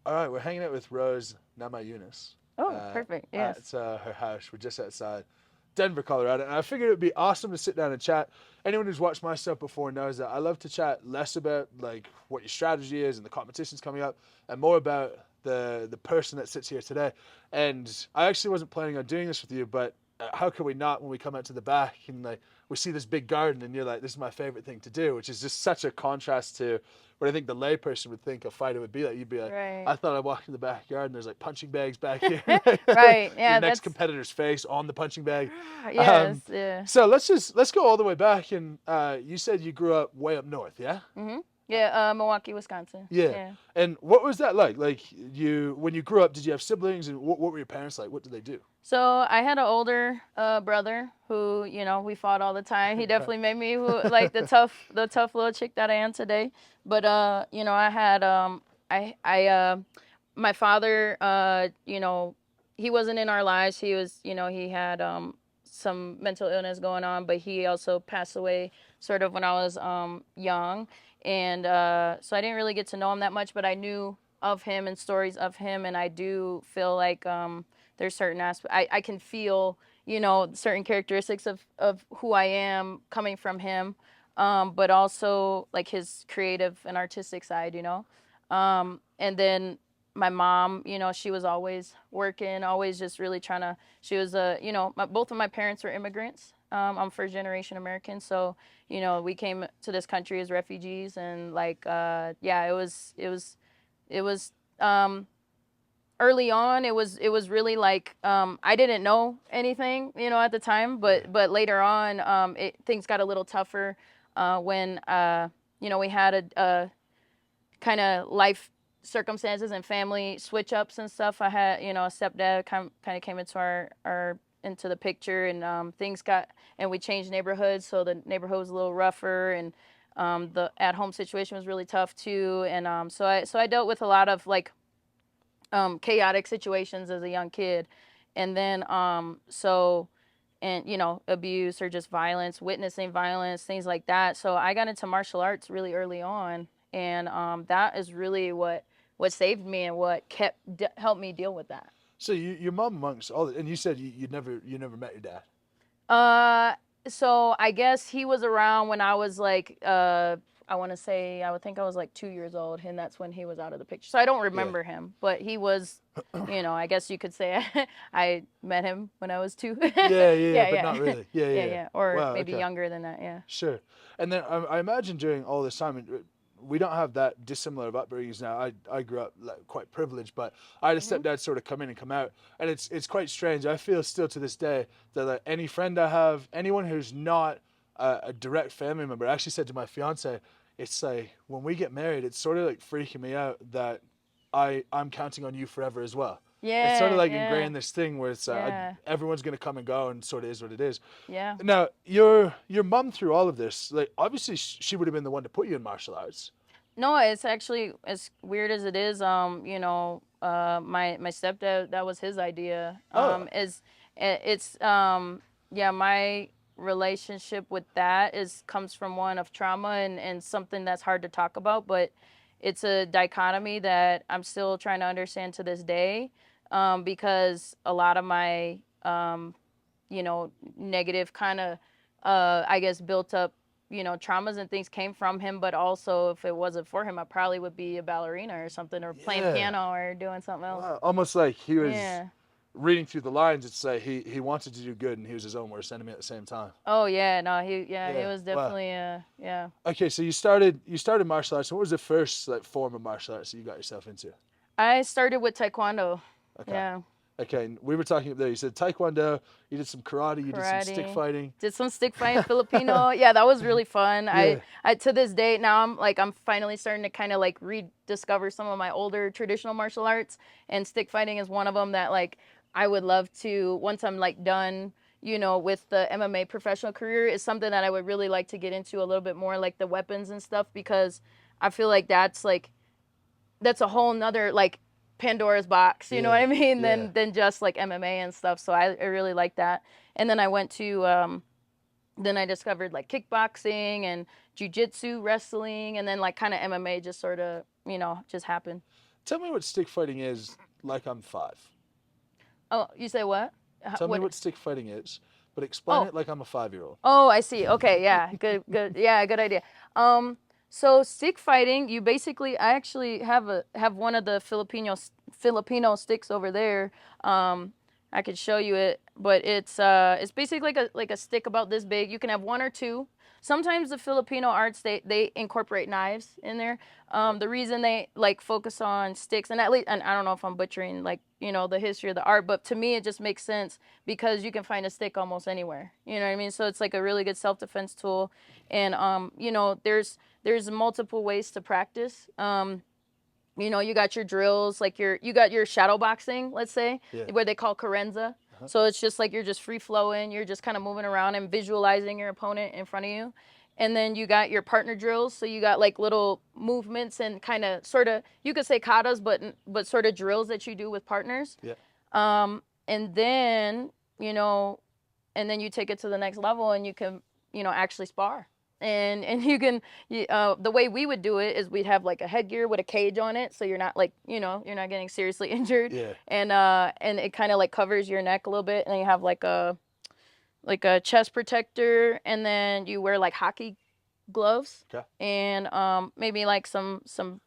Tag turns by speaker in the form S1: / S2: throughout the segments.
S1: All right, we're hanging out with Rose Namajunas
S2: Oh, perfect.
S1: at
S2: Yes.
S1: her house. We're just outside Denver, Colorado, and I figured it would be awesome to sit down and chat. Anyone who's watched my stuff before knows that I love to chat less about like what your strategy is and the competitions coming up, and more about the person that sits here today. And I actually wasn't planning on doing this with you, but how can we not when we come out to the back and like we see this big garden and you're like, this is my favorite thing to do, which is just such a contrast to what I think the layperson would think a fighter would be like. You'd be like,
S2: Right.
S1: I thought I walked in the backyard and there's like punching bags back here,
S2: Right.
S1: your
S2: Yeah,
S1: next
S2: that's
S1: competitor's face on the punching bag.
S2: yes,
S1: Um,
S2: yeah.
S1: so let's go all the way back. And you said you grew up way up north, yeah?
S2: Mhm. Yeah, Milwaukee, Wisconsin.
S1: Yeah.
S2: Yeah.
S1: And what was that like? Like you when you grew up, did you have siblings, and what were your parents like? What did they do?
S2: So I had an older brother who, we fought all the time. He
S1: Right.
S2: definitely made me like the tough little chick that I am today. But I had my father, he wasn't in our lives. He was, he had some mental illness going on, but he also passed away sort of when I was young. And so I didn't really get to know him that much, but I knew of him and stories of him, and I do feel like there's certain aspects I can feel, certain characteristics of who I am coming from him, but also like his creative and artistic side, and then my mom, she was always working, always just really trying to. She was both of my parents were immigrants. I'm first generation American, so we came to this country as refugees, and like yeah, it was early on it was really like I didn't know anything at the time,
S1: Yeah.
S2: but later on things got a little tougher when we had a kind of life circumstances and family switch ups and stuff. I had a stepdad kind of came into our into the picture, and things got, and we changed neighborhoods, so the neighborhood was a little rougher, and the at home situation was really tough too, and so I dealt with a lot of like chaotic situations as a young kid, and then and abuse or just violence, witnessing violence, things like that. So I got into martial arts really early on, and that is really what saved me and what helped me deal with that.
S1: So your mom amongst all, and you said you never met your dad.
S2: Uh, so I guess he was around when I was like, I want to say, I would think I was like 2 years old, and that's when he was out of the picture. So I don't
S1: Yeah.
S2: remember him, but he was, I guess you could say I met him when I was two.
S1: Yeah, yeah, yeah,
S2: Yeah,
S1: but not
S2: yeah,
S1: really. Yeah, yeah,
S2: yeah,
S1: yeah.
S2: yeah, or
S1: Wow.
S2: maybe
S1: Okay.
S2: younger than that. Yeah.
S1: Sure. And then I imagine during all this time, we don't have that dissimilar of upbringings now. I grew up like, quite privileged, but I had a
S2: Mhm.
S1: stepdad sort of come in and come out, and it's quite strange. I feel still to this day that like, any friend I have, anyone who's not a direct family member, I actually said to my fiance, it's like when we get married, it's sort of like freaking me out that I'm counting on you forever as well. It's sort of
S2: Yeah,
S1: like
S2: yeah,
S1: ingrained this thing where it's
S2: yeah,
S1: everyone's gonna come and go, and sort of is what it is.
S2: yeah.
S1: Now, your mum through all of this, like obviously she would have been the one to put you in martial arts.
S2: No, it's actually as weird as it is. My stepdad, that was his idea.
S1: Oh,
S2: It's yeah, my relationship with that is comes from one of trauma and something that's hard to talk about, but it's a dichotomy that I'm still trying to understand to this day, because a lot of my negative kind of, I guess, built up, traumas and things came from him. But also, if it wasn't for him, I probably would be a ballerina or something, or playing
S1: yeah.
S2: piano or doing something else.
S1: Wow. Almost like he was
S2: Yeah.
S1: reading through the lines. It's like he wanted to do good, and he was his own worst enemy at the same time.
S2: Oh yeah. No. He
S1: Yeah.
S2: was
S1: Wow.
S2: definitely yeah.
S1: Okay, so you started martial arts. What was the first like form of martial arts that you got yourself into?
S2: I started with taekwondo.
S1: Okay.
S2: Yeah.
S1: Okay, and we were talking up there. You said taekwondo. You did some karate. You did some stick
S2: Karate.
S1: fighting.
S2: Did some stick fighting Filipino. Yeah, that was really fun.
S1: Yeah.
S2: I to this day now I'm finally starting to kind of like rediscover some of my older traditional martial arts, and stick fighting is one of them that like I would love to, once I'm like done, with the MMA professional career, is something that I would really like to get into a little bit more, like the weapons and stuff, because I feel like that's a whole nother like Pandora's box, you know what
S1: Yeah.
S2: I mean?
S1: Yeah.
S2: Than just like MMA and stuff. So I really like that. And then I went to then I discovered like kickboxing and jujitsu, wrestling, and then like kind of MMA just sort of just happened.
S1: Tell me what stick fighting is like I'm 5.
S2: Oh, you say what?
S1: Tell me what stick fighting is, but explain
S2: Oh,
S1: it like I'm a 5-year-old.
S2: oh, I see. Okay, yeah, good. Yeah, good idea. So stick fighting, you basically, I actually have one of the Filipino sticks over there. I could show you it, but it's basically like a stick about this big. You can have one or two. Sometimes the Filipino arts they incorporate knives in there. The reason they like focus on sticks, and at least, and I don't know if I'm butchering like the history of the art, but to me it just makes sense because you can find a stick almost anywhere. You know what I mean? So it's like a really good self defense tool, and there's multiple ways to practice. You got your drills, like you got your shadow boxing, let's say, where they call carenza. So it's just like you're just free flowing, you're just kind of moving around and visualizing your opponent in front of you. And then you got your partner drills, so you got like little movements and kind of sort of, you could say katas, but sort of drills that you do with partners.
S1: Yeah.
S2: And then you take it to the next level and you can actually spar. And you can the way we would do it is we'd have like a headgear with a cage on it, so you're not like you're not getting seriously injured.
S1: Yeah.
S2: And it kind of like covers your neck a little bit, and then you have like a chest protector, and then you wear like hockey gloves.
S1: Okay.
S2: And maybe like some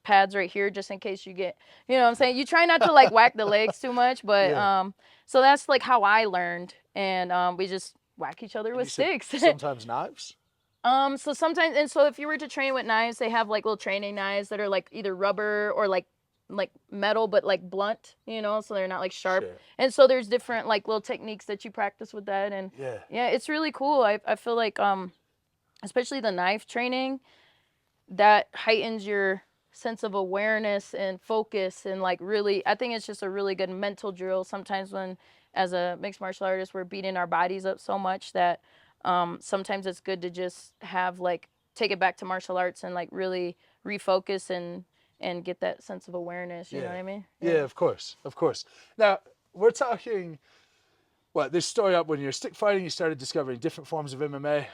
S2: pads right here just in case you get, what I'm saying, you try not to like whack the legs too much, but
S1: Yeah.
S2: So that's like how I learned. And we just whack each other with sticks.
S1: Sometimes knives.
S2: So sometimes, and so if you were to train with knives, they have like little training knives that are like either rubber or like metal, but like blunt, so they're not like sharp.
S1: Sure.
S2: And so there's different like little techniques that you practice with that. And
S1: yeah,
S2: it's really cool. I feel like, especially the knife training, that heightens your sense of awareness and focus. And like really, I think it's just a really good mental drill. Sometimes when, as a mixed martial artist, we're beating our bodies up so much that sometimes it's good to just have like take it back to martial arts and like really refocus and get that sense of awareness. You know what I mean?
S1: Yeah, of course. Now we're talking. Well, this story up when you're stick fighting, you started discovering different forms of MMA.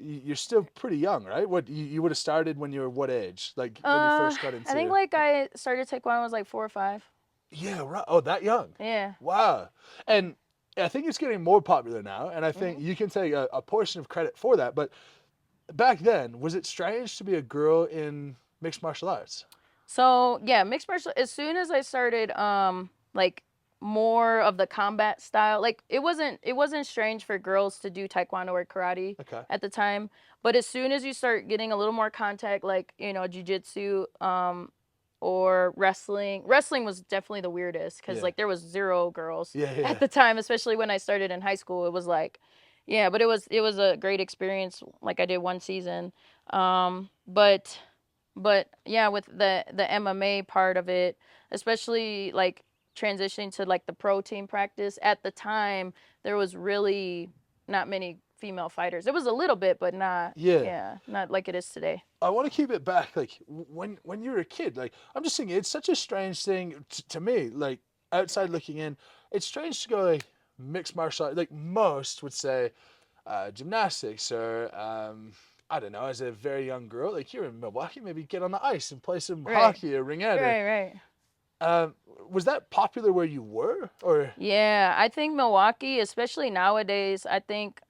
S1: You're still pretty young, right? What you would have started when you were what age? Like when you first got into.
S2: I think like I started taekwondo when I was like 4 or 5.
S1: Yeah, right. Oh, that young.
S2: Yeah.
S1: Wow. And I think it's getting more popular now, and I think you can take a portion of credit for that. But back then, was it strange to be a girl in mixed martial arts?
S2: So yeah, mixed martial. As soon as I started, like more of the combat style, like it wasn't strange for girls to do taekwondo or karate at the time. But as soon as you start getting a little more contact, like jiu-jitsu, or wrestling was definitely the weirdest because like there was 0 girls at the time, especially when I started in high school. It was like, but it was a great experience. Like I did 1 season, but yeah, with the MMA part of it, especially like transitioning to like the pro team practice at the time, there was really not many female fighters. It was a little bit, but not not like it is today.
S1: I want to keep it back, like when you were a kid. Like I'm just thinking, it's such a strange thing to me. Like outside looking in, it's strange to go like mixed martial arts. Like most would say, gymnastics or I don't know. As a very young girl, like you're in Milwaukee, maybe get on the ice and play some hockey or ring out.
S2: Right.
S1: Was that popular where you were, or?
S2: Yeah, I think Milwaukee, especially nowadays, I think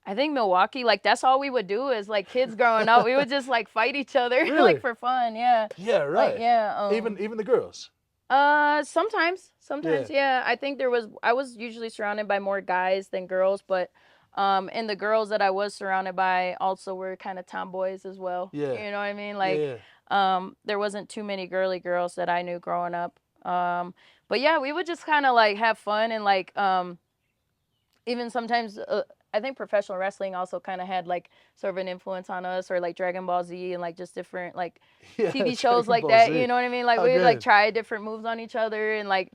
S2: Milwaukee, like that's all we would do is like kids growing up. We would just like fight each other like for fun. Yeah.
S1: Yeah, right.
S2: Like, yeah.
S1: Even the girls.
S2: Sometimes. Yeah. I think I was usually surrounded by more guys than girls, but and the girls that I was surrounded by also were kind of tomboys as well.
S1: Yeah.
S2: You know what I mean? Like, there wasn't too many girly girls that I knew growing up. But yeah, we would just kind of like have fun and like, even sometimes, I think professional wrestling also kind of had like sort of an influence on us, or like Dragon Ball Z and like just different like TV shows like that. You know what I mean? Like we'd like try different moves on each other, and like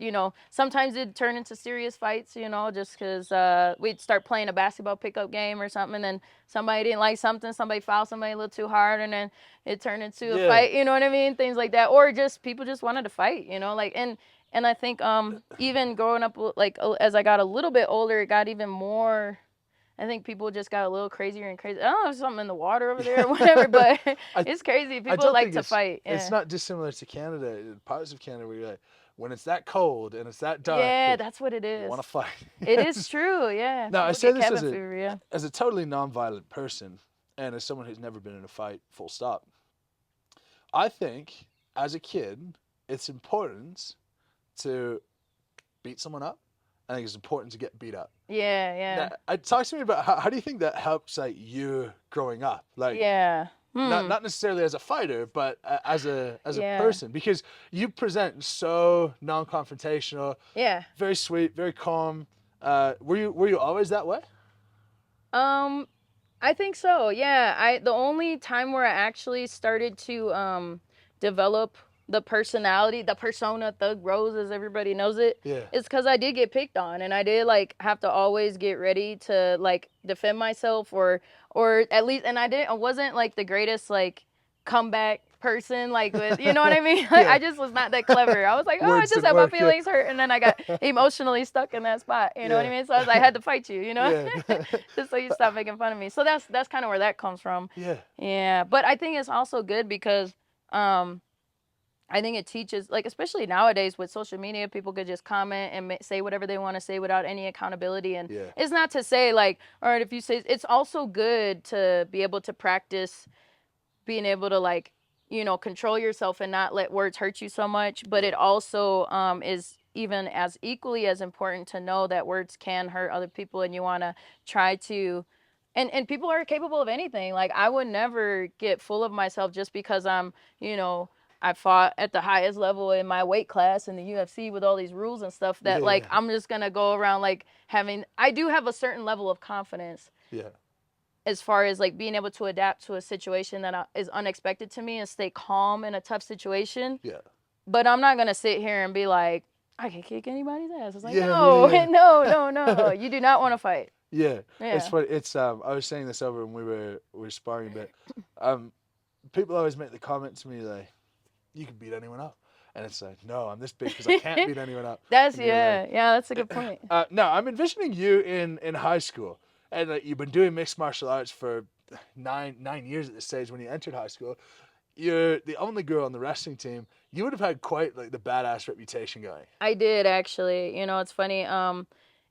S2: sometimes it'd turn into serious fights. Just because we'd start playing a basketball pickup game or something, and then somebody didn't like something, somebody fouled somebody a little too hard, and then it turned into a fight. You know what I mean? Things like that, or just people just wanted to fight. Like and I think even growing up, like as I got a little bit older, it got even more I think people just got a little crazier and crazy. I don't know, there's something in the water over there or whatever, but it's crazy.
S1: I
S2: People
S1: don't
S2: like
S1: think
S2: to fight. Yeah.
S1: it's not dissimilar to Canada, parts of Canada where you're like, when it's that cold and it's that dark,
S2: Yeah, that's what it
S1: you
S2: is.
S1: want to fight.
S2: It is true, yeah.
S1: Now, I
S2: People
S1: say
S2: get
S1: this
S2: cabin fever, yeah.
S1: as a totally non-violent person and as someone who's never been in a fight, full stop. I think as a kid, it's important to beat someone up. I think it's important to get beat up.
S2: Yeah, yeah.
S1: Now, talk to me about how do you think that helps like you growing up? Like,
S2: Yeah.
S1: not necessarily as a fighter, but as a
S2: Yeah.
S1: person, because you present so non-confrontational.
S2: Yeah.
S1: Very sweet, very calm. Were you always that way?
S2: I think so. Yeah. The only time where I actually started to develop the personality, the persona, Thug Rose, as everybody knows it,
S1: Yeah.
S2: is because I did get picked on, and I did like have to always get ready to like defend myself, or at least, and I wasn't like the greatest like comeback person, like with, you know what I mean? Like,
S1: Yeah.
S2: I just was not that clever. I was like, oh, I
S1: Words
S2: just
S1: didn't
S2: had my
S1: work, yeah.
S2: feelings hurt, and then I got emotionally stuck in that spot. You know what I
S1: Yeah.
S2: mean? So I was like, I had to fight you, you know,
S1: Yeah.
S2: just so you stop making fun of me. So that's kind of where that comes from.
S1: Yeah.
S2: Yeah, but I think it's also good because I think it teaches, like, especially nowadays with social media, people could just comment and say whatever they want to say without any accountability. And
S1: Yeah.
S2: it's not to say like, all right, if you say, it's also good to be able to practice being able to like, you know, control yourself and not let words hurt you so much. But it also is even as equally as important to know that words can hurt other people, and you want to try to, and people are capable of anything. Like, I would never get full of myself just because I'm, you know, I fought at the highest level in my weight class in the UFC with all these rules and stuff that like, I'm just going to go around like I do have a certain level of confidence.
S1: Yeah.
S2: As far as like being able to adapt to a situation that is unexpected to me and stay calm in a tough situation.
S1: Yeah.
S2: But I'm not going to sit here and be like, I can kick anybody's ass. It's like,
S1: Yeah,
S2: no,
S1: yeah.
S2: no. You do not want to fight.
S1: Yeah.
S2: Yeah.
S1: It's funny. It's I was saying this over when we were sparring, but people always make the comment to me like, you can beat anyone up. And it's like, no, I'm this big because I can't beat anyone up.
S2: That's,
S1: And you're like,
S2: yeah, that's a good point.
S1: no, I'm envisioning you in high school. And like, you've been doing mixed martial arts for nine years at this stage when you entered high school. You're the only girl on the wrestling team. You would have had quite like the badass reputation going.
S2: I did, actually. You know, it's funny.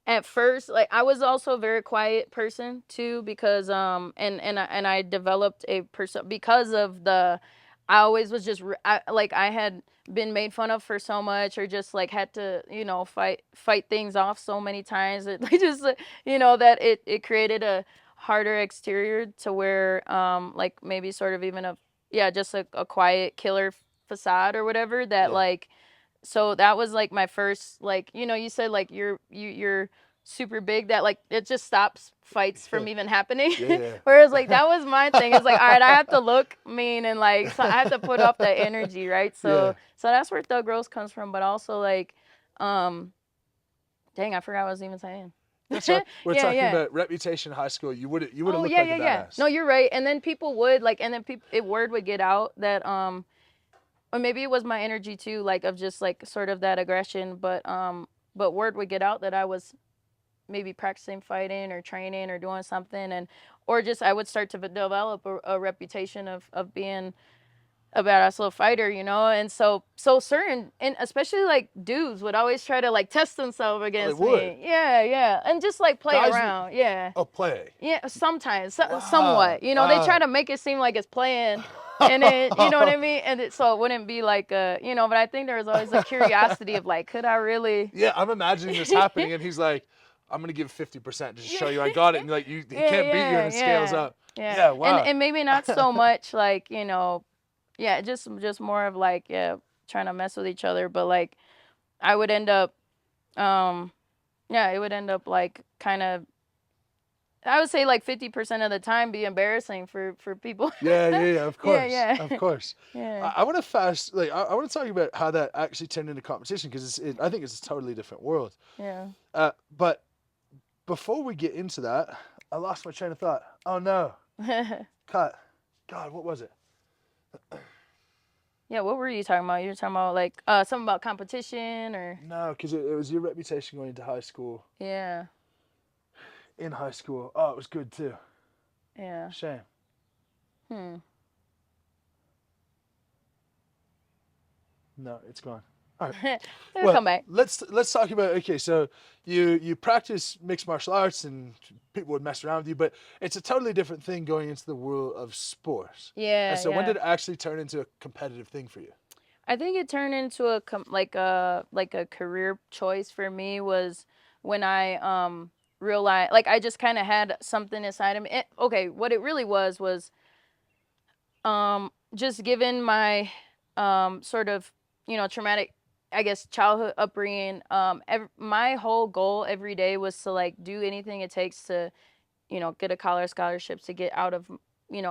S2: At first, like, I was also a very quiet person too, because and I developed a person because of I always was just I had been made fun of for so much, or just like had to, you know, fight things off so many times that just, you know, that it created a harder exterior to where like maybe sort of even just a quiet killer facade or whatever that like. So that was like my first, like, you know, you said like you're super big, that like it just stops fights from even happening.
S1: Yeah.
S2: Whereas like that was my thing. It's like, all right, I have to look mean, and like, so I have to put off that energy, right? So so that's where Thug Rose comes from. But also like, dang, I forgot what I was even saying.
S1: That's right. We're talking about reputation in high school. You would have looked like a badass.
S2: No, you're right. And then people would like, and then word would get out that or maybe it was my energy too, like of just like sort of that aggression, but word would get out that I was maybe practicing fighting or training or doing something, and or just I would start to develop a reputation of being a badass little fighter, you know. And so certain, and especially like dudes would always try to like test themselves against me. Yeah, and just like play around.
S1: Play.
S2: Yeah, sometimes, somewhat. You know, they try to make it seem like it's playing. And then, you know what I mean? And so it wouldn't be like, you know, but I think there was always a curiosity of like, could I really?
S1: Yeah, I'm imagining this happening, and he's like, I'm going to give 50% just to show you I got it. And like, he can't beat you, and it scales up. Yeah, wow.
S2: And maybe not so much like, you know, just more of like, trying to mess with each other. But like, I would end up, it would end up like kind of, I would say like 50% of the time be embarrassing for people.
S1: Yeah, of course.
S2: Yeah.
S1: Of course.
S2: Yeah.
S1: I want to I want to talk about how that actually turned into competition, because I think it's a totally different world.
S2: Yeah.
S1: But before we get into that, I lost my train of thought. Oh no. Cut. God, what was it?
S2: Yeah, what were you talking about? You were talking about like something about competition, or?
S1: No, because it was your reputation going into high school.
S2: Yeah.
S1: in high school. Oh, it was good too.
S2: Yeah.
S1: Shame. No, it's gone. All right.
S2: It'll
S1: Well,
S2: come back.
S1: let's talk about, okay, so you practice mixed martial arts and people would mess around with you, but it's a totally different thing going into the world of sport.
S2: Yeah,
S1: And so when
S2: yeah.
S1: did it actually turn into a competitive thing for you?
S2: I think it turned into like a career choice for me was when I realized, like, I just kind of had something inside of me. Okay, what it really was just given my sort of, traumatic, I guess, childhood upbringing. My whole goal every day was to like do anything it takes to, get a college scholarship, to get out of,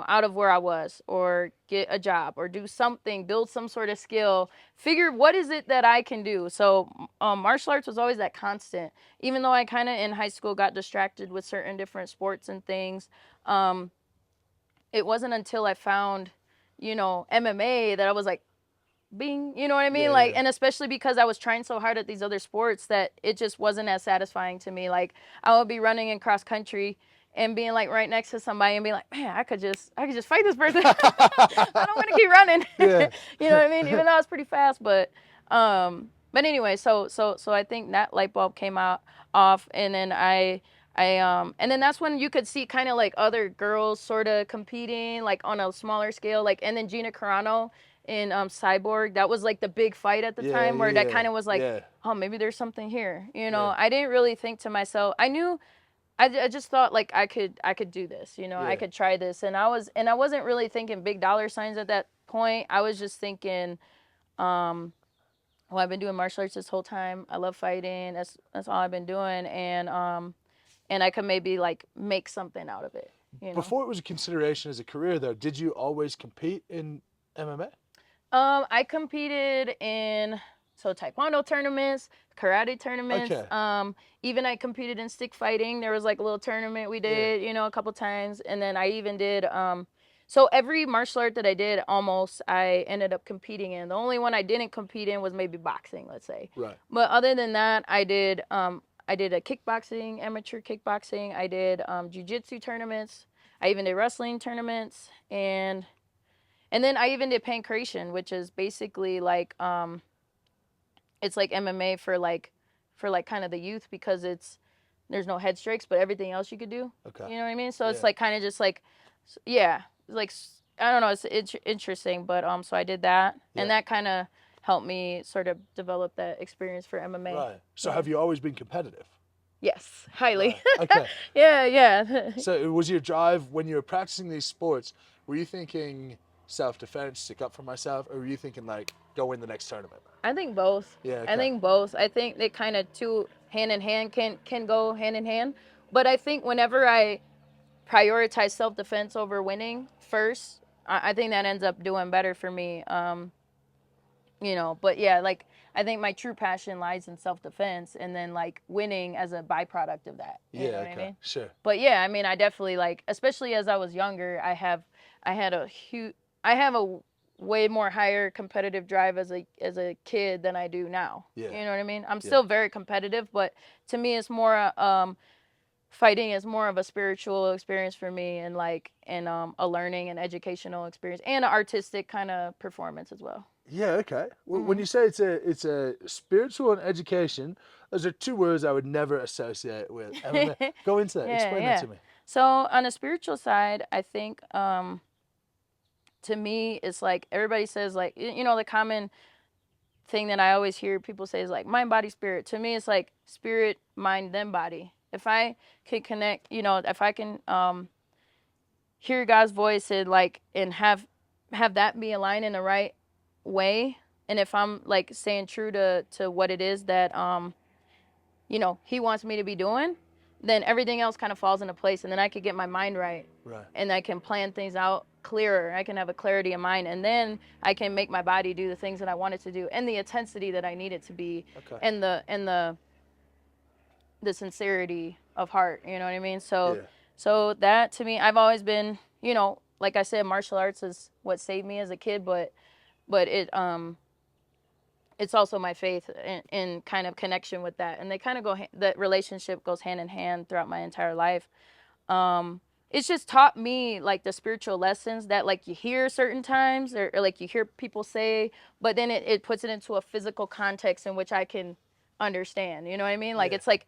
S2: out of where I was, or get a job, or do something, build some sort of skill, figure what is it that I can do. So martial arts was always that constant, even though I kind of in high school got distracted with certain different sports and things. It wasn't until I found, MMA, that I was like, bing, you know what I mean?
S1: Yeah,
S2: Like,
S1: yeah.
S2: and especially because I was trying so hard at these other sports that it just wasn't as satisfying to me. Like, I would be running in cross country and being like right next to somebody and being like, man, I could just fight this person. I don't want to keep running.
S1: Yeah.
S2: You know what I mean? Even though I was pretty fast, but anyway, so I think that light bulb came off, and then and then that's when you could see kind of like other girls sort of competing like on a smaller scale, like, and then Gina Carano in Cyborg, that was like the big fight at the
S1: Yeah,
S2: time, where that
S1: yeah,
S2: kind of was like,
S1: yeah.
S2: oh, maybe there's something here.
S1: Yeah.
S2: I didn't really think to myself. I knew, I just thought like I could do this. I
S1: Yeah.
S2: could try this, and I wasn't really thinking big dollar signs at that point. I was just thinking, well, I've been doing martial arts this whole time. I love fighting. That's all I've been doing, and I could maybe like make something out of it.
S1: Before it was a consideration as a career, though, did you always compete in MMA?
S2: I competed in taekwondo tournaments, karate tournaments.
S1: Okay.
S2: Even I competed in stick fighting. There was like a little tournament we did, a couple times, and then I even did. So every martial art that I did, almost, I ended up competing in. The only one I didn't compete in was maybe boxing, let's say.
S1: Right.
S2: But other than that, I did. I did a kickboxing, amateur kickboxing. I did jiu-jitsu tournaments. I even did wrestling tournaments, and then I even did pancration, which is basically like it's like MMA for like kind of the youth, because there's no head strikes, but everything else you could do.
S1: Okay.
S2: You know what I mean? So it's
S1: Yeah.
S2: like kind of just like, yeah, like, I don't know, it's interesting, but so I did that,
S1: Yeah.
S2: and that kind of helped me sort of develop that experience for MMA.
S1: Right. So
S2: Yeah.
S1: have you always been competitive?
S2: Yes, highly.
S1: Right. Okay.
S2: Yeah.
S1: So was your drive when you were practicing these sports, were you thinking self-defense, stick up for myself, or were you thinking like go win the next tournament?
S2: I think both.
S1: Yeah. Okay.
S2: I think both. I think they kind of two hand in hand can go hand in hand. But I think whenever I prioritize self-defense over winning first, I think that ends up doing better for me. But yeah, like, I think my true passion lies in self-defense, and then like winning as a byproduct of that. You know what I mean?
S1: Sure.
S2: But yeah, I mean, I definitely, like, especially as I was younger, I have a way more higher competitive drive as a kid than I do now.
S1: Yeah.
S2: You know what I mean? I'm still very competitive, but to me it's more fighting is more of a spiritual experience for me, and a learning and educational experience, and an artistic kind of performance as well.
S1: Yeah, okay. Well, when you say it's a spiritual and education, those are two words I would never associate with MMA. Go into that. Explain that to me.
S2: So on the spiritual side, I think to me it's like everybody says, like, the common thing that I always hear people say is like mind, body, spirit. To me it's like spirit, mind, then body. If I can connect, if I can hear God's voice and have that be aligned in the right way, and if I'm like staying true to what it is that he wants me to be doing, then everything else kind of falls into place, and then I could get my mind right. And I can plan things out clearer. I can have a clarity of mind, and then I can make my body do the things that I want it to do, and the intensity that I need it to be. And the sincerity of heart, you know what I mean? So that, to me, I've always been, like I said, martial arts is what saved me as a kid, but it's also my faith in kind of connection with that, and they kind of go that relationship goes hand in hand throughout my entire life. It's just taught me like the spiritual lessons that like you hear certain times, or like you hear people say, but then it puts it into a physical context in which I can understand, you know what I mean? Like,
S1: Yeah.
S2: it's like,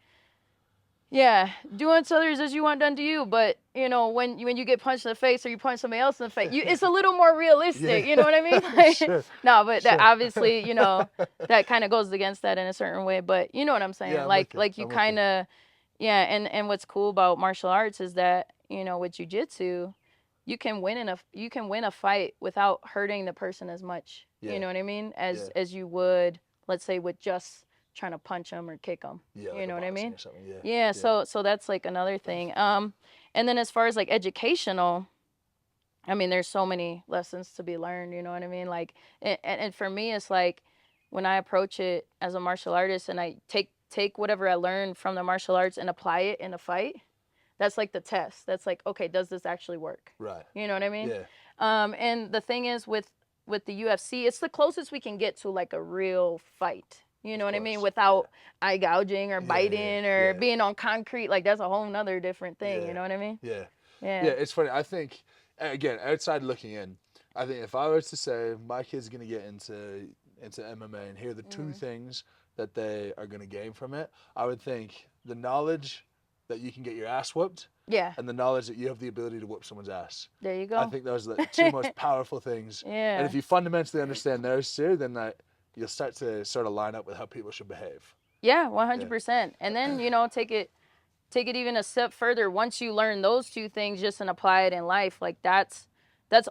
S2: yeah, do unto others as you want done to you. But you know, when you get punched in the face or you punch somebody else in the face, it's a little more realistic.
S1: Yeah.
S2: You know what I mean? Like,
S1: Sure.
S2: no, but that
S1: Sure.
S2: obviously, you know, that kind of goes against that in a certain way. But you know what I'm saying?
S1: Yeah, I'm with you.
S2: Like you
S1: I'm with you.
S2: kind of, yeah. And what's cool about martial arts is that, you know, with jujitsu, you can win a fight without hurting the person as much.
S1: Yeah.
S2: You know what I mean?
S1: Yeah.
S2: As you would, let's say, with just trying to punch them or kick them.
S1: Yeah, like
S2: You
S1: a
S2: know what I
S1: boxing
S2: mean?
S1: or something. Yeah.
S2: Yeah, so that's like another thing. And then as far as like educational, I mean, there's so many lessons to be learned. You know what I mean? Like, and for me, it's like when I approach it as a martial artist and I take whatever I learned from the martial arts and apply it in a fight. That's like the test. That's like, okay, does this actually work?
S1: Right.
S2: You know what I mean?
S1: Yeah.
S2: And the thing is with the UFC, it's the closest we can get to like a real fight. You know what I mean?
S1: course.
S2: Without eye gouging or
S1: Yeah,
S2: biting or
S1: yeah.
S2: being on concrete. Like, that's a whole nother different thing.
S1: Yeah.
S2: You know what I mean?
S1: Yeah.
S2: Yeah.
S1: Yeah, it's funny. I think, again, outside looking in, I think if I was to say my kid's going to get into MMA and hear the two things that they are going to gain from it, I would think the knowledge that you can get your ass whooped
S2: Yeah.
S1: and the knowledge that you have the ability to whoop someone's ass.
S2: There you go.
S1: I think those are the two most powerful things.
S2: Yeah.
S1: And if you fundamentally understand those two, then you'll start to sort of line up with how people should behave.
S2: Yeah, 100%. And then, you know, take it even a step further. Once you learn those two things just and apply it in life, like that's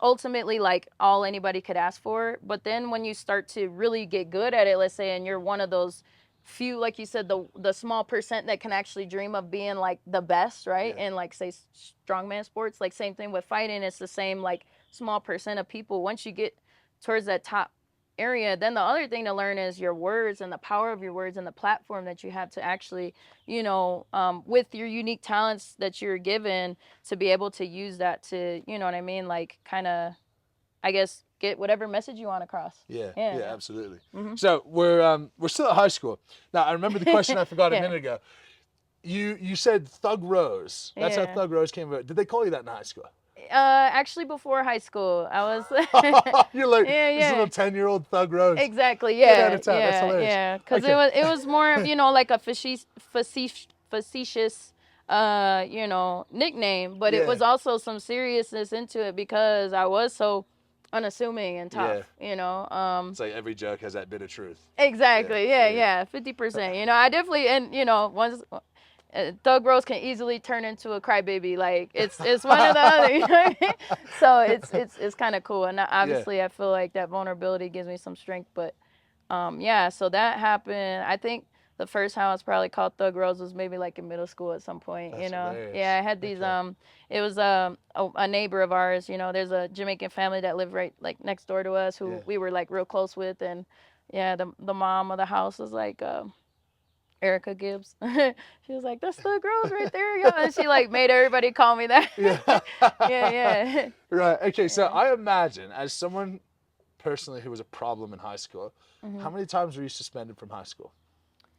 S2: ultimately like all anybody could ask for. But then when you start to really get good at it, let's say, and you're one of those few, like you said, the small percent that can actually dream of being like the best, right?
S1: Yeah.
S2: And like, say, strongman sports, like same thing with fighting. It's the same like small percent of people. Once you get towards that top area, then the other thing to learn is your words and the power of your words and the platform that you have to actually, you know, with your unique talents that you're given, to be able to use that to, you know what I mean, like kind of, I guess, get whatever message you want across.
S1: Yeah,
S2: Yeah.
S1: absolutely. So we're still at high school. Now I remember the question I forgot a
S2: Yeah.
S1: minute ago. You said Thug Rose. That's how
S2: Yeah.
S1: Thug Rose came about. Did they call you that in high school?
S2: Actually, before high school, I was.
S1: You're like
S2: Yeah,
S1: this
S2: yeah.
S1: little 10-year-old Thug Rose.
S2: Exactly.
S1: Get
S2: Yeah.
S1: out of town. That's
S2: Yeah.
S1: hilarious.
S2: Yeah. Because
S1: Okay.
S2: it was more of, you know, like a facetious you know, nickname, but it
S1: Yeah.
S2: was also some seriousness into it because I was so unassuming and tough. You know.
S1: It's like every joke has that bit of truth.
S2: Exactly.
S1: Yeah,
S2: Yeah. 50%. You know, I definitely, and you know, once. Thug Rose can easily turn into a crybaby. Like it's one or the other. You know what I mean? So it's kind of cool. And obviously, I feel like that vulnerability gives me some strength. But yeah. So that happened. I think the first time I was probably called Thug Rose was maybe like in middle school at some point.
S1: That's
S2: you know.
S1: hilarious.
S2: Yeah. I had these.
S1: Okay.
S2: It was a neighbor of ours. You know, there's a Jamaican family that lived right like next door to us who we were like real close with, and yeah, the mom of the house was like. Erica Gibbs. She was like, "That's the girls right there, yo," and she like made everybody call me that.
S1: Yeah.
S2: Yeah.
S1: Right. Okay. So I imagine, as someone personally who was a problem in high school, how many times were you suspended from high school,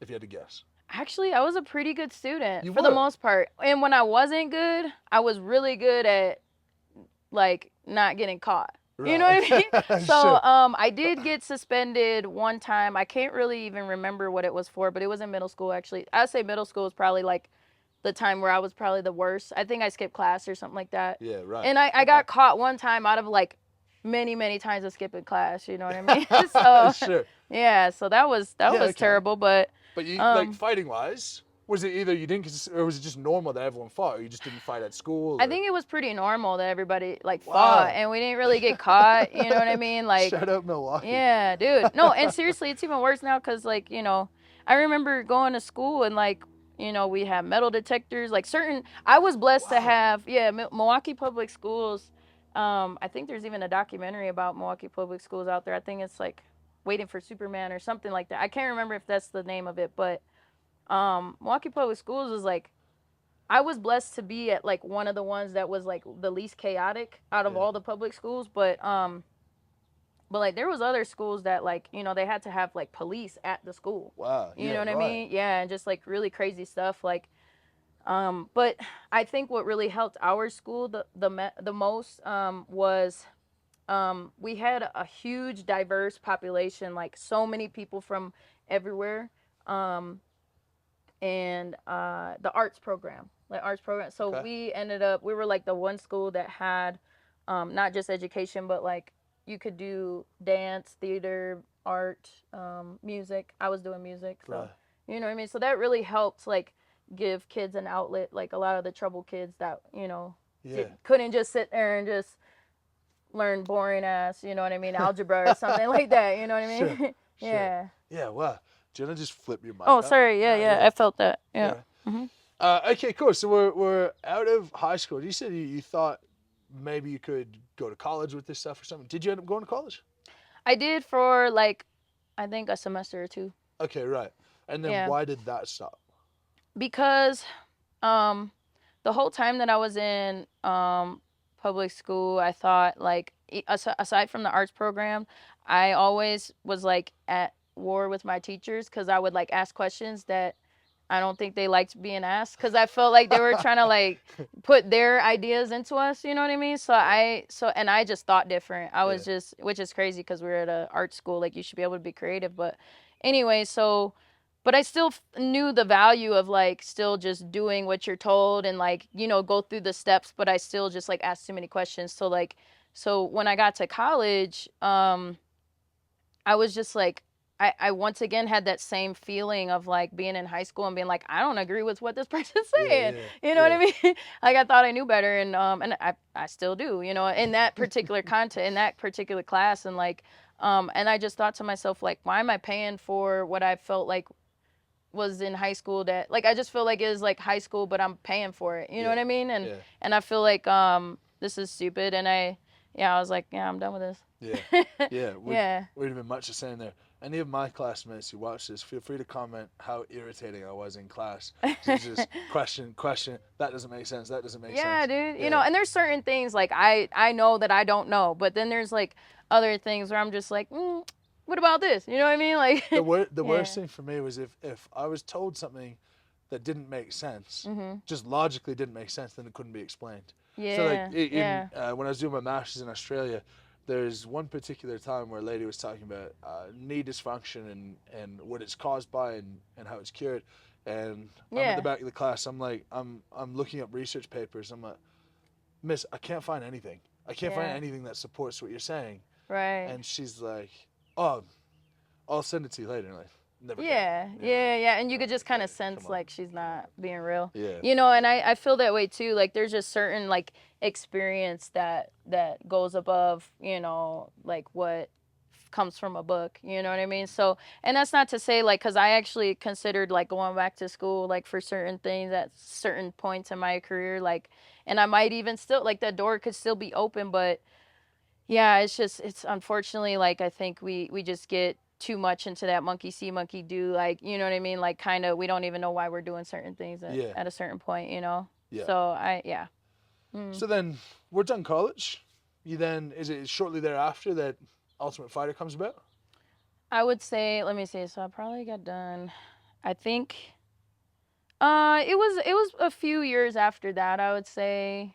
S1: if you had to guess?
S2: Actually, I was a pretty good student
S1: You
S2: for the
S1: were?
S2: most part, and when I wasn't good, I was really good at like not getting caught.
S1: Right.
S2: You know what I mean? So
S1: Sure.
S2: I did get suspended one time. I can't really even remember what it was for, but it was in middle school actually. I'd say middle school was probably like the time where I was probably the worst. I think I skipped class or something like that.
S1: Yeah. Right.
S2: And I got caught one time out of like many times of skipping class, you know what I mean? So
S1: Sure.
S2: yeah, so that was
S1: okay.
S2: terrible, but
S1: But you like fighting wise, was it either you didn't, or was it just normal that everyone fought, or you just didn't fight at school?
S2: I think it was pretty normal that everybody like
S1: Wow.
S2: fought and we didn't really get caught, you know what I mean? Like
S1: Shout out Milwaukee.
S2: yeah, dude. No, and seriously, it's even worse now cuz like, you know, I remember going to school and like, you know, we have metal detectors, like I was blessed to have Milwaukee Public Schools. I think there's even a documentary about Milwaukee Public Schools out there. I think it's like Waiting for Superman or something like that. I can't remember if that's the name of it, but Milwaukee Public Schools is like, I was blessed to be at like one of the ones that was like the least chaotic out of all the public schools, but But like there was other schools that like, you know, they had to have like police at the school.
S1: Wow.
S2: You
S1: Yeah,
S2: know what I
S1: right.
S2: mean? Yeah, and just like really crazy stuff like but I think what really helped our school the most was we had a huge diverse population, like so many people from everywhere. Um, and the arts program, like arts program. So
S1: Okay.
S2: we were like the one school that had not just education, but like you could do dance, theater, art, music. I was doing music, so
S1: Right.
S2: you know what I mean. So that really helped like give kids an outlet. Like a lot of the troubled kids that
S1: Yeah.
S2: couldn't just sit there and just learn boring ass, you know what I mean, algebra or something like that. You know what I mean?
S1: Sure. Sure.
S2: Yeah.
S1: Yeah. Wow. Do you want to just flip your mic
S2: Oh,
S1: up?
S2: sorry. Yeah,
S1: Nah,
S2: yeah. I felt that. Yeah.
S1: Yeah.
S2: Hmm.
S1: Okay, cool. So we're out of high school. You said you thought maybe you could go to college with this stuff or something. Did you end up going to college?
S2: I did for like, I think a semester or two.
S1: Okay, right. And then
S2: Yeah.
S1: why did that stop?
S2: Because the whole time that I was in public school, I thought like aside from the arts program, I always was like at war with my teachers because I would like ask questions that I don't think they liked being asked because I felt like they were trying to like put their ideas into us, you know what I mean? And I just thought different. I was just, which is crazy because we were at an art school, like you should be able to be creative. But anyway, but I still knew the value of like still just doing what you're told and like, you know, go through the steps, but I still just like asked too many questions. So when I got to college, I was just like, I once again had that same feeling of like being in high school and being like, I don't agree with what this person's saying. You know what I mean? Like I thought I knew better and I still do, you know, in that particular content, in that particular class. And like, and I just thought to myself, like, why am I paying for what I felt like was in high school that like, I just feel like it was like high school, but I'm paying for it. You know what I mean? And I feel like, this is stupid. And I was like, yeah, I'm done with this.
S1: Yeah. We'd have been much the same there. Any of my classmates who watch this, feel free to comment how irritating I was in class. It's just question. That doesn't make sense. That doesn't make sense.
S2: Yeah, dude. You know, and there's certain things like I know that I don't know, but then there's like other things where I'm just like, what about this? You know what I mean? Like
S1: the worst thing for me was if I was told something that didn't make sense, just logically didn't make sense, then it couldn't be explained.
S2: Yeah.
S1: So like when I was doing my master's in Australia, there's one particular time where a lady was talking about knee dysfunction and what it's caused by and how it's cured. And I'm at the back of the class. I'm like, I'm looking up research papers. I'm like, Miss, I can't find anything. I can't find anything that supports what you're saying.
S2: Right.
S1: And she's like, oh, I'll send it to you later. And like, never.
S2: Yeah. And you could just kind of sense like she's not being real.
S1: Yeah.
S2: You know, and I feel that way too. Like there's just certain like experience that goes above, you know, like what comes from a book, you know what I mean? So, and that's not to say like, cause I actually considered like going back to school, like for certain things at certain points in my career, like, and I might even still like that door could still be open, but yeah, it's unfortunately like, I think we just get too much into that monkey see, monkey do, like, you know what I mean? Like kind of, we don't even know why we're doing certain things at a certain point, you know?
S1: Yeah.
S2: So
S1: So then we're done college. Is it shortly thereafter that Ultimate Fighter comes about?
S2: I would say, let me see. So I probably got done. I think it was a few years after that, I would say.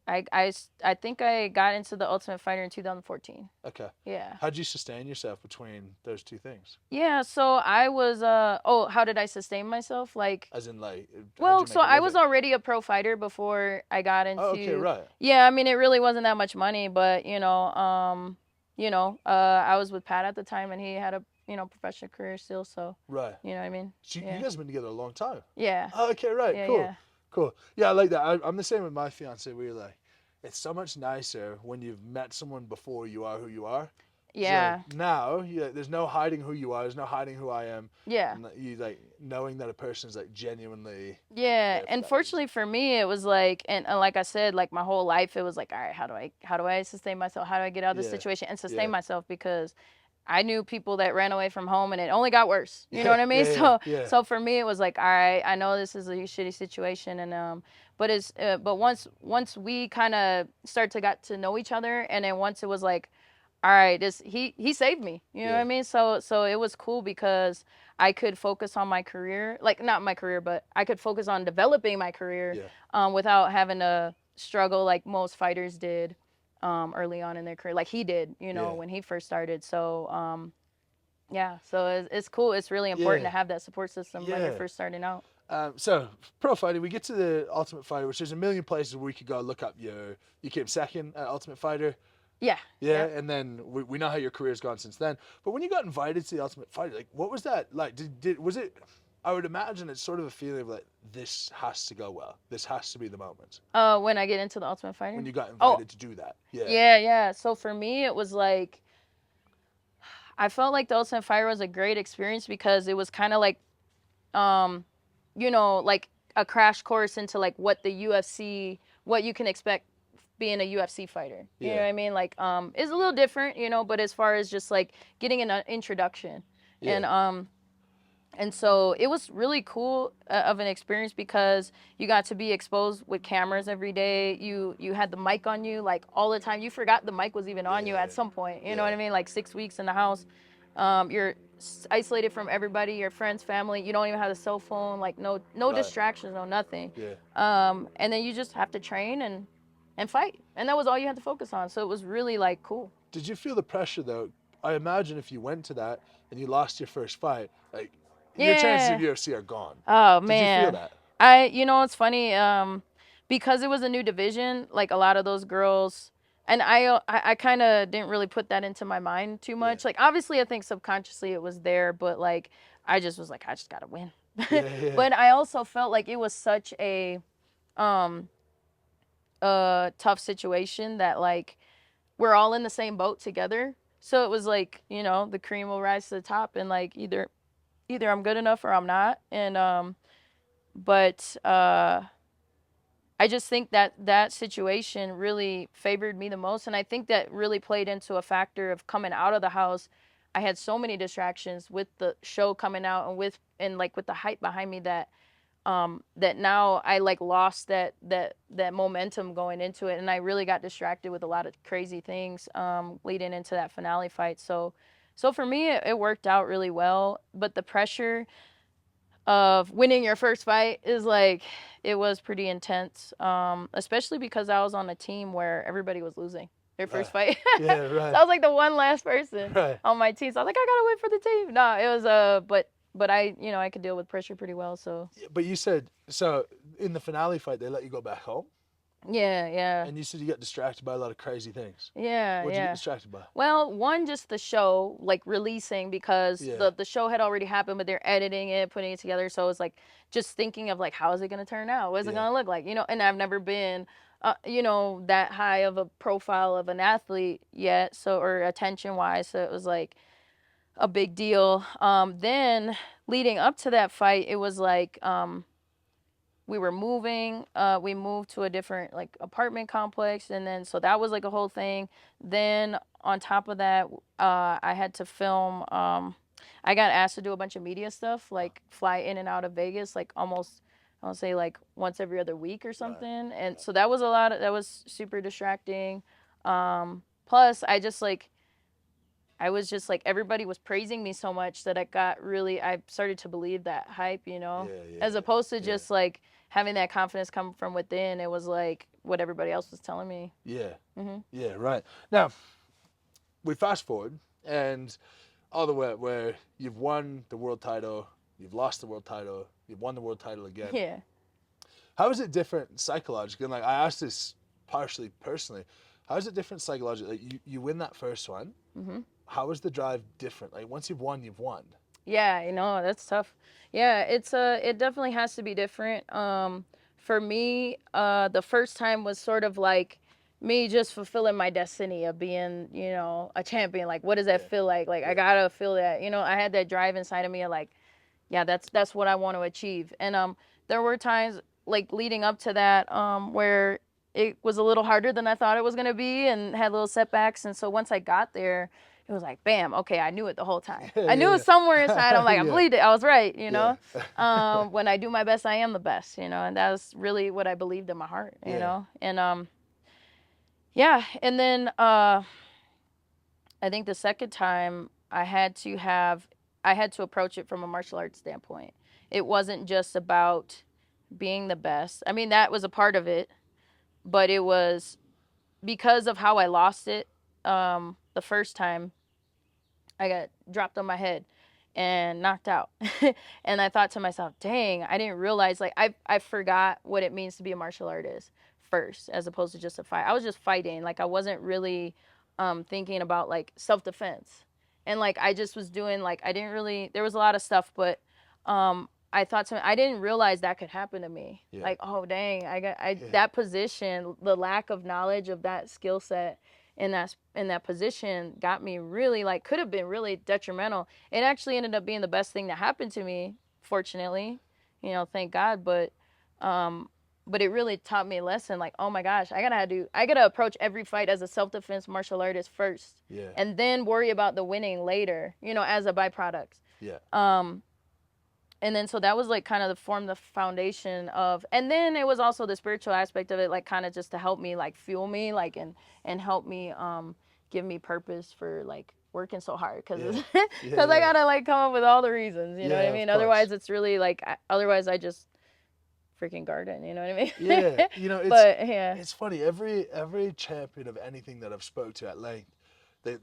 S2: I think I got into the Ultimate Fighter in 2014.
S1: Okay.
S2: Yeah.
S1: How'd you sustain yourself between those two things?
S2: Yeah, so I was how did I sustain myself? Like
S1: as in like
S2: well, so I was already a pro fighter before I got into
S1: okay, right.
S2: Yeah, I mean it really wasn't that much money, but I was with Pat at the time and he had a professional career still, so
S1: right.
S2: You know what I mean?
S1: So you guys have been together a long time.
S2: Yeah.
S1: Oh, okay, right.
S2: Yeah,
S1: cool.
S2: Yeah.
S1: Cool. Yeah, I like that. I'm the same with my fiance. We're like, it's so much nicer when you've met someone before you are who you are.
S2: Yeah.
S1: So now, there's no hiding who you are. There's no hiding who I am.
S2: Yeah.
S1: And you like knowing that a person's like genuinely.
S2: Yeah. And fortunately for me, it was like, and like I said, like my whole life, it was like, all right, how do I sustain myself? How do I get out of this situation and sustain myself? Because I knew people that ran away from home and it only got worse. You know what I mean? So for me, it was like, all right, I know this is a shitty situation, and but once we kind of start to got to know each other, and then once it was like, all right, he saved me. You know what I mean? So it was cool because I could focus on my career, like not my career, but I could focus on developing my career, without having to struggle like most fighters did. Early on in their career, like he did, when he first started. So, yeah, so it's cool. It's really important to have that support system when you're first starting out.
S1: So pro fighting, we get to the Ultimate Fighter, which there's a million places where we could go look up you came second at Ultimate Fighter.
S2: Yeah.
S1: And then we know how your career's gone since then. But when you got invited to the Ultimate Fighter, like, what was that like? Was it? I would imagine it's sort of a feeling of like, this has to go well. This has to be the moment.
S2: When I get into the Ultimate Fighter?
S1: When you got invited to do that.
S2: Yeah. So for me, it was like, I felt like the Ultimate Fighter was a great experience because it was kind of like, like a crash course into like what you can expect being a UFC fighter. You know what I mean? Like, it's a little different, but as far as just like getting an introduction. And so it was really cool of an experience because you got to be exposed with cameras every day. You had the mic on you like all the time. You forgot the mic was even on you at some point. You know what I mean? Like 6 weeks in the house. You're isolated from everybody, your friends, family. You don't even have a cell phone. Like no distractions, no nothing. And then you just have to train and fight. And that was all you had to focus on. So it was really like cool.
S1: Did you feel the pressure though? I imagine if you went to that and you lost your first fight, like, your chances of UFC are gone.
S2: Oh, man.
S1: Did you feel that?
S2: It's funny, because it was a new division, like a lot of those girls, and I kind of didn't really put that into my mind too much. Like, obviously, I think subconsciously it was there, but like, I just was like, I just got to win. But I also felt like it was such a tough situation that like, we're all in the same boat together. So it was like, the cream will rise to the top, and like, either I'm good enough or I'm not. And but I just think that situation really favored me the most, and I think that really played into a factor of coming out of the house. I had so many distractions with the show coming out and with the hype behind me that that now I like lost that momentum going into it, and I really got distracted with a lot of crazy things leading into that finale fight. So for me, it worked out really well, but the pressure of winning your first fight is like, it was pretty intense, especially because I was on a team where everybody was losing their first fight. So I was like the one last person on my team. So I was like, I gotta win for the team. No, it was but I could deal with pressure pretty well. So.
S1: But you said, so in the finale fight, they let you go back home?
S2: Yeah.
S1: And you said you got distracted by a lot of crazy things.
S2: Yeah.
S1: What did you get distracted by?
S2: Well, one, just the show, like releasing, because the show had already happened, but they're editing it, putting it together. So it's like just thinking of like, how is it going to turn out? What is it going to look like? And I've never been, that high of a profile of an athlete yet. So, or attention wise. So it was like a big deal. Then leading up to that fight, it was like, we were moving, we moved to a different like apartment complex, and then so that was like a whole thing. Then on top of that, I had to film, I got asked to do a bunch of media stuff, like fly in and out of Vegas, like almost, I want to say like once every other week or something. And so that was that was super distracting. Plus I was just like, everybody was praising me so much that I started to believe that hype, as opposed to just like having that confidence come from within. It was like what everybody else was telling me.
S1: Yeah, right. Now, we fast forward and all the way where you've won the world title, you've lost the world title, you've won the world title again.
S2: Yeah.
S1: How is it different psychologically? And like, I asked this partially personally. How is it different psychologically? Like, you win that first one. How is the drive different? Like, once you've won, you've won.
S2: Yeah, that's tough. Yeah, it definitely has to be different. For me, the first time was sort of like me just fulfilling my destiny of being, a champion. Like, what does that feel like? Like, I gotta feel that. I had that drive inside of me of like, yeah, that's what I want to achieve. And there were times like leading up to that where it was a little harder than I thought it was gonna be, and had little setbacks. And so once I got there, it was like, bam, okay, I knew it the whole time.
S1: Yeah,
S2: I knew
S1: yeah,
S2: it somewhere inside. I'm like, I
S1: yeah.
S2: believed it. I was right, you know.
S1: Yeah.
S2: When I do my best, I am the best, you know, and that's really what I believed in my heart, you
S1: Yeah.
S2: know. And yeah, and then I think the second time I had to approach it from a martial arts standpoint. It wasn't just about being the best. I mean, that was a part of it, but it was because of how I lost it the first time. I got dropped on my head and knocked out. And I thought to myself, dang, I didn't realize, like, I forgot what it means to be a martial artist first, as opposed to just a fight. I was just fighting. Like, I wasn't really thinking about, like, self-defense. And, like, I just was doing, like, I didn't really, there was a lot of stuff, but I thought I didn't realize that could happen to me.
S1: Yeah.
S2: Like, oh, dang,
S1: Yeah.
S2: that position, the lack of knowledge of that skill set in that position got me really, like, could have been really detrimental. It actually ended up being the best thing that happened to me, fortunately, you know, thank God. But it really taught me a lesson, like, oh my gosh, I gotta approach every fight as a self-defense martial artist first,
S1: Yeah.
S2: and then worry about the winning later, you know, as a byproduct.
S1: Yeah.
S2: And then so that was like kind of the foundation of, and then it was also the spiritual aspect of it, like kind of just to help me, like fuel me, like, and help me give me purpose for like working so hard, because
S1: Yeah.
S2: because I gotta like come up with all the reasons, you know what I
S1: Yeah,
S2: mean?
S1: of
S2: Otherwise
S1: course.
S2: it's really like, otherwise I just freaking garden, you know what I mean?
S1: Yeah, you know,
S2: But yeah.
S1: it's funny. Every champion of anything that I've spoke to at length,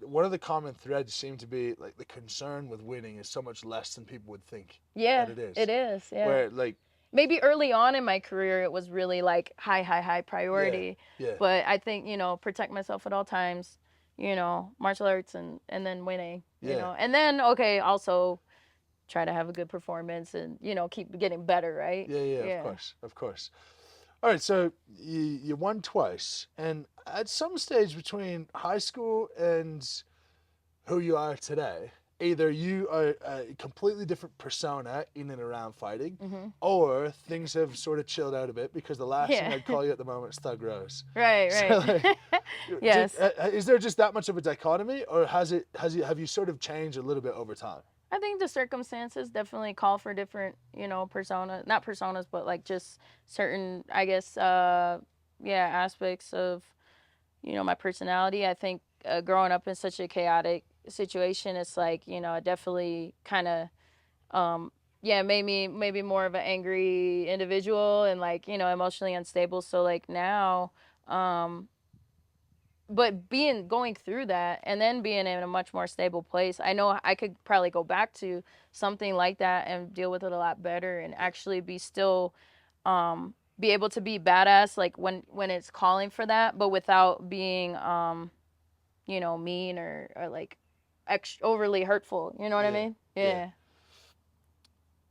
S1: one of the common threads seem to be like the concern with winning is so much less than people would think
S2: Yeah,
S1: that it is.
S2: it is. Yeah.
S1: Where like,
S2: Maybe early on in my career it was really like high
S1: yeah,
S2: priority.
S1: yeah,
S2: But I think, you know, protect myself at all times, you know, martial arts, and then winning, you
S1: yeah,
S2: know. And then okay, also try to have a good performance and, you know, keep getting better, right?
S1: yeah, yeah. Of
S2: Yeah.
S1: course, of course. All right, so you won twice, and at some stage between high school and who you are today, either you are a completely different persona in and around fighting, or things have sort of chilled out a bit, because the last thing
S2: Yeah.
S1: I'd call you at the moment is Thug Rose.
S2: Right,
S1: So,
S2: right.
S1: like,
S2: Yes.
S1: is there just that much of a dichotomy, or have you sort of changed a little bit over time?
S2: I think the circumstances definitely call for different, you know, not personas, but like just certain, I guess, yeah, aspects of, you know, my personality. I think growing up in such a chaotic situation, it's like, you know, it definitely kind of, yeah, made me maybe more of an angry individual and, like, you know, emotionally unstable. So like now, but going through that and then being in a much more stable place, I know I could probably go back to something like that and deal with it a lot better, and actually be able to be badass, like when it's calling for that, but without being you know, mean or like overly hurtful, you know what I
S1: Yeah,
S2: mean?
S1: yeah.
S2: Yeah.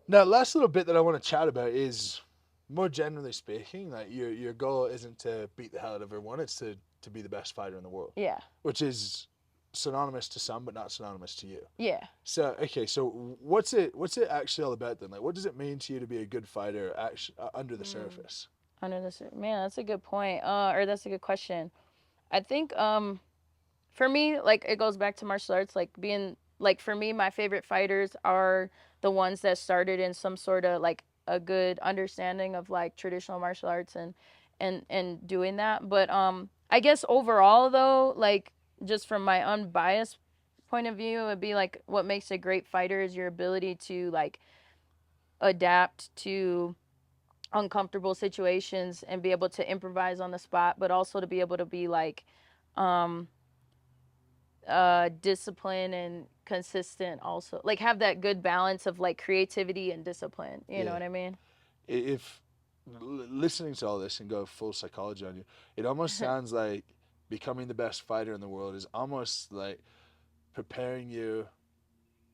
S1: Now, last little bit that I want to chat about is, more generally speaking, like your goal isn't to beat the hell out of everyone; it's to be the best fighter in the world.
S2: Yeah.
S1: Which is synonymous to some, but not synonymous to you.
S2: Yeah.
S1: So okay, so what's it actually all about then? Like, what does it mean to you to be a good fighter under the surface?
S2: Man, that's a good point. Or that's a good question. I think for me, like, it goes back to martial arts, like being like, for me, my favorite fighters are the ones that started in some sort of like a good understanding of like traditional martial arts and doing that. But I guess overall though, like, just from my unbiased point of view, it would be like, what makes a great fighter is your ability to like adapt to uncomfortable situations and be able to improvise on the spot, but also to be able to be like um discipline and consistent, also like have that good balance of like creativity and discipline, you know
S1: Yeah.
S2: what I mean?
S1: If listening to all this and go full psychology on you, it almost sounds like becoming the best fighter in the world is almost like preparing you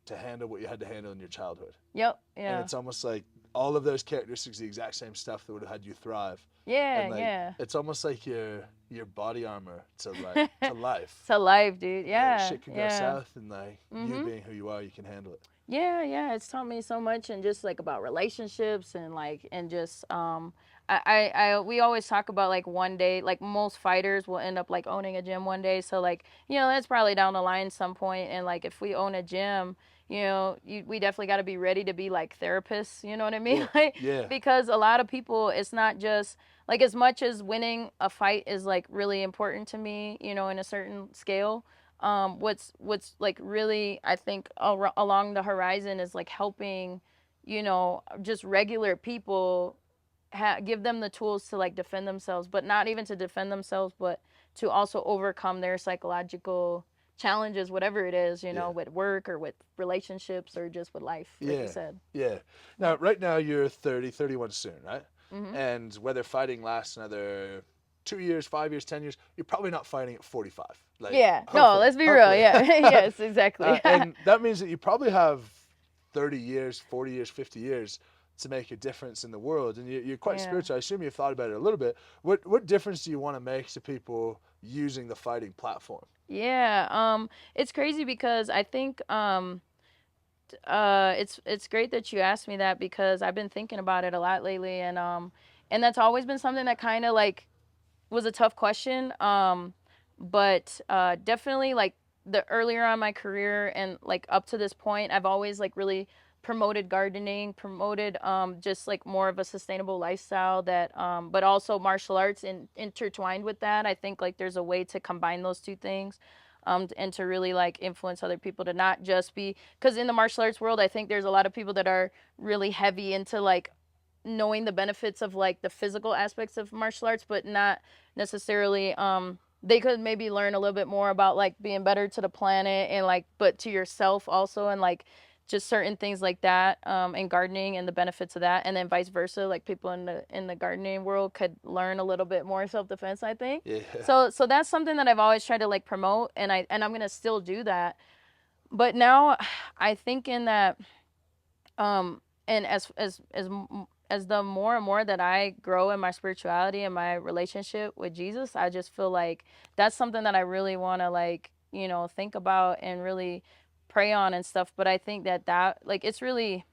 S1: to handle what you had to handle in your childhood.
S2: Yep.
S1: And
S2: Yeah.
S1: it's almost like all of those characteristics, the exact same stuff that would have had you thrive.
S2: Yeah,
S1: And like,
S2: yeah.
S1: it's almost like your body armor to like to life.
S2: To life, dude.
S1: Yeah,
S2: Yeah,
S1: shit can go
S2: yeah.
S1: south, and like you being who you are, you can handle it.
S2: Yeah, yeah, it's taught me so much, and just like about relationships and like and just we always talk about like one day, like most fighters will end up like owning a gym one day. So like, you know, that's probably down the line some point. And like if we own a gym, you know, we definitely got to be ready to be like therapists. You know what I mean?
S1: Yeah,
S2: Like,
S1: yeah.
S2: because a lot of people, it's not just like, as much as winning a fight is like really important to me, you know, in a certain scale. What's like really, I think along the horizon is like helping, you know, just regular people give them the tools to like defend themselves, but not even to defend themselves, but to also overcome their psychological challenges, whatever it is, you know,
S1: Yeah.
S2: with work or with relationships or just with life, like you said.
S1: Yeah. Now, right now you're 30, 31 soon, right?
S2: Mm-hmm.
S1: And whether fighting lasts another 2 years, 5 years, 10 years, you're probably not fighting at 45. Like,
S2: Yeah. No,
S1: hopefully,
S2: let's be real.
S1: hopefully.
S2: Yeah. Yes, exactly.
S1: And that means that you probably have 30 years, 40 years, 50 years to make a difference in the world. And you're quite spiritual. I assume you've thought about it a little bit. What difference do you want to make to people using the fighting platform?
S2: Yeah. It's crazy because I think it's great that you asked me that, because I've been thinking about it a lot lately, and that's always been something that kind of like was a tough question. But definitely like the earlier on my career and like up to this point, I've always like really promoted gardening, promoted just like more of a sustainable lifestyle, that but also martial arts intertwined with that. I think like there's a way to combine those two things. And to really like influence other people to not just be, because in the martial arts world, I think there's a lot of people that are really heavy into like knowing the benefits of like the physical aspects of martial arts, but not necessarily they could maybe learn a little bit more about like being better to the planet and like, but to yourself also, and like just certain things like that, and gardening and the benefits of that, and then vice versa, like people in the gardening world could learn a little bit more self-defense, I think.
S1: Yeah.
S2: So that's something that I've always tried to like promote, and I'm gonna still do that. But now I think in that and as the more and more that I grow in my spirituality and my relationship with Jesus, I just feel like that's something that I really want to like, you know, think about and really pray on and stuff. But I think that like it's really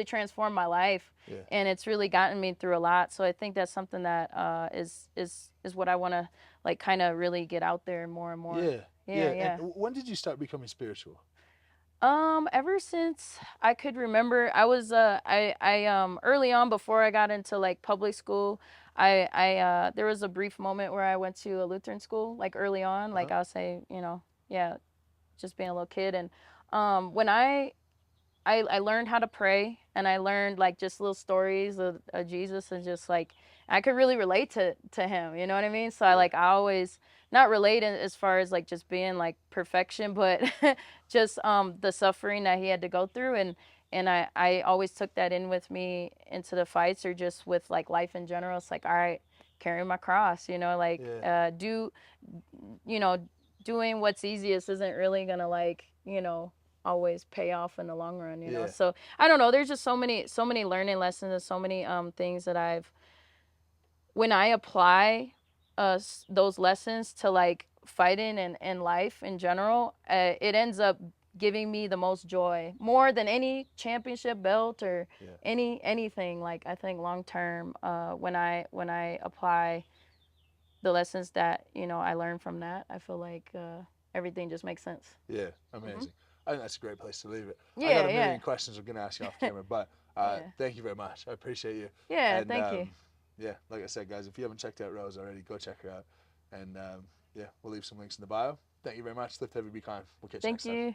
S2: transformed my life, and it's really gotten me through a lot. So I think that's something that is what I want to like kind of really get out there more and more.
S1: Yeah. And when did you start becoming spiritual?
S2: Ever since I could remember, I was I early on, before I got into like public school, I there was a brief moment where I went to a Lutheran school, like early on, like I'll say, you know, yeah, just being a little kid. And when I learned how to pray, and I learned like just little stories of Jesus, and just like I could really relate to him, you know what I mean? So I always, not relate as far as like just being like perfection, but just the suffering that he had to go through, and I always took that in with me into the fights, or just with like life in general. It's like, all right, carry my cross, you know, like you know, doing what's easiest isn't really gonna like, you know, always pay off in the long run, you know. So I don't know, there's just so many learning lessons, and so many things that when I apply those lessons to like fighting and life in general, it ends up giving me the most joy, more than any championship belt or anything. Like I think long term, when I apply the lessons that, you know, I learned from that, I feel like everything just makes sense.
S1: Yeah, amazing. I think that's a great place to leave it.
S2: Yeah,
S1: I got a million questions I'm going to ask you off camera, but thank you very much. I appreciate you.
S2: Yeah,
S1: And,
S2: thank you.
S1: Yeah, like I said, guys, if you haven't checked out Rose already, go check her out. And yeah, we'll leave some links in the bio. Thank you very much. Lift heavy, be kind. We'll catch you next time.
S2: Thank you.